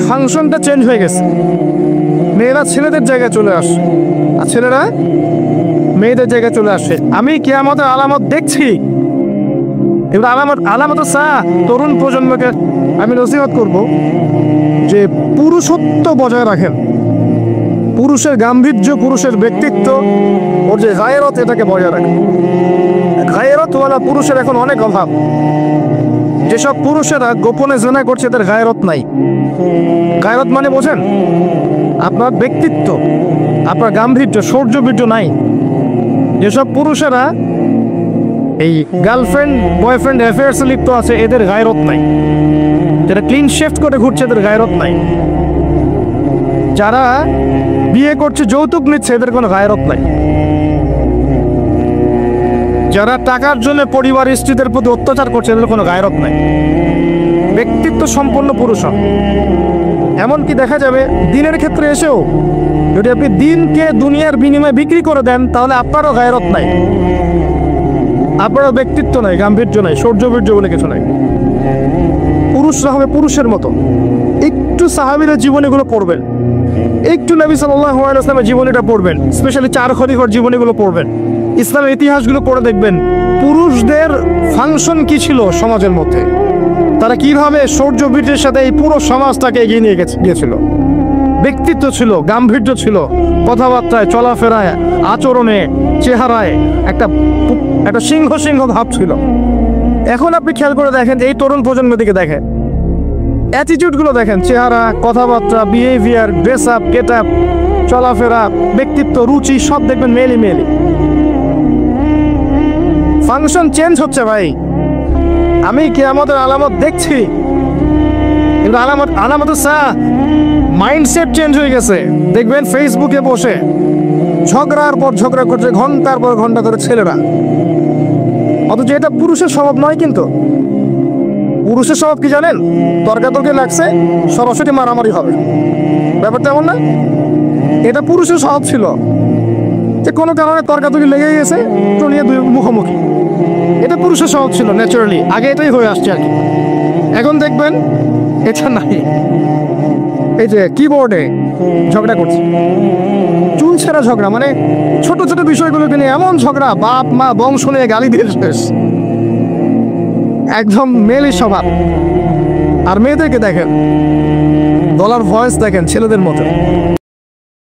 ফাংশনটা চেঞ্জ হয়ে গেছে। মেয়েরা ছেলেদের জায়গায় চলে আসে আর ছেলেরা মেয়েদের জায়গায় চলে আসে। আমি কিয়ামতের আলামত দেখছি। এবার আলামত তরুণ প্রজন্মকে আমি নসিহত করব যে পুরুষত্ব বজায় রাখেন। পুরুষের গাম্ভীর্য, পুরুষের ব্যক্তিত্ব, ওর যে গায়রত, এটাকে বজায় রাখেন। গায়রতওয়ালা পুরুষের এখন অনেক অভাব। যেসব পুরুষেরা গোপনে জেনা করছে এদের গায়রত নাই। গায়রত মানে বোঝেন? আপনার ব্যক্তিত্ব, আপনার গাম্ভীর্য, শৌর্যবীর্য নাই। যেসব পুরুষেরা এই গার্লফ্রেন্ড বয়ফ্রেন্ড অ্যাফেয়ার্সে লিপ্ত আছে এদের গায়রত নাই। যারা ক্লিন শেফট করে ঘুরছে এদের গায়রত নাই। যারা বিয়ে করছে যৌতুক নিচ্ছে এদের কোনো গায়রত নাই। যারা টাকার জন্য পরিবার স্ত্রীদের প্রতি অত্যাচার করছে এদের কোনো গায়রত নাই। ব্যক্তিত্ব সম্পন্ন পুরুষ হন। এমনকি দেখা যাবে দিনের ক্ষেত্রে এসেও যদি আপনি দিনকে দুনিয়ার বিনিময়ে বিক্রি করে দেন তাহলে আপনারও গায়রত নাই, আপনারও ব্যক্তিত্ব নাই, গাম্ভীর্য নাই, শৌর্যবীর্য বলে কিছু নাই। পুরুষরা হবে পুরুষের মতো। একটু সাহাবীদের জীবনীগুলো পড়বেন, একটু নবী সাল্লাল্লাহু আলাইহি ওয়াসাল্লামের জীবনীটা পড়বেন, স্পেশালি চার খলিফার জীবনীগুলো পড়বেন, ইসলামের ইতিহাসগুলো পড়ে দেখবেন পুরুষদের ফাংশন কি ছিল সমাজের মধ্যে। তারা কিভাবে শৌর্যবীর্যের সাথে এই পুরো সমাজটাকে এগিয়ে নিয়ে গিয়েছিল। ব্যক্তিত্ব ছিল, গাম্ভীর্য ছিল, কথাবার্তায়, চলাফেরায়, আচরণে, চেহারায় একটা সিংহ সিংহ ভাব ছিল। এখন আপনি খেয়াল করে দেখেন যে এই তরুণ প্রজন্মের দিকে দেখেন, অ্যাটিটিউডগুলো দেখেন, চেহারা, কথাবার্তা, behaviour, dress up, get up, চলাফেরা, ব্যক্তিত্ব, রুচি সব দেখবেন মেলি মেলি। ফাংশন চেঞ্জ হচ্ছে ভাই। আমি কিয়ামতের আলামত দেখছি। কিন্তু আলামত মাইন্ডসেট চেঞ্জ হয়ে গেছে। দেখবেন ফেসবুকে বসে ঝগড়ার পর ঝগড়া করছে ঘন্টার পর ঘন্টা ধরে ছেলেরা, অথচ এটা পুরুষের স্বভাব নয়। কিন্তু পুরুষের স্বভাব কি জানেন? তর্কাতর্কি লাগছে, সরাসরি মারামারি হবে, ব্যাপারটা এমন না। এটা পুরুষের স্বভাব ছিল যে কোনো কারণে তর্কাতর্কি লেগে গেছে তো নিয়ে দুই মুখোমুখি। এটা পুরুষের স্বভাব ছিল ন্যাচারালি, আগে এটাই হয়ে আসছে আর কি। এখন দেখবেন এটা নাই। এই যে কিবোর্ডে ঝগড়া করছে, চুল ছেঁড়া ঝগড়া, মানে ছোট ছোট বিষয়গুলোকে নিয়ে এমন ঝগড়া, বাপ মা বংশ নিয়ে গালি দিয়ে শেষ, একদম মেলি স্বভাব। আর মেয়েদেরকে দেখেন, গলার ভয়েস দেখেন ছেলেদের মতো।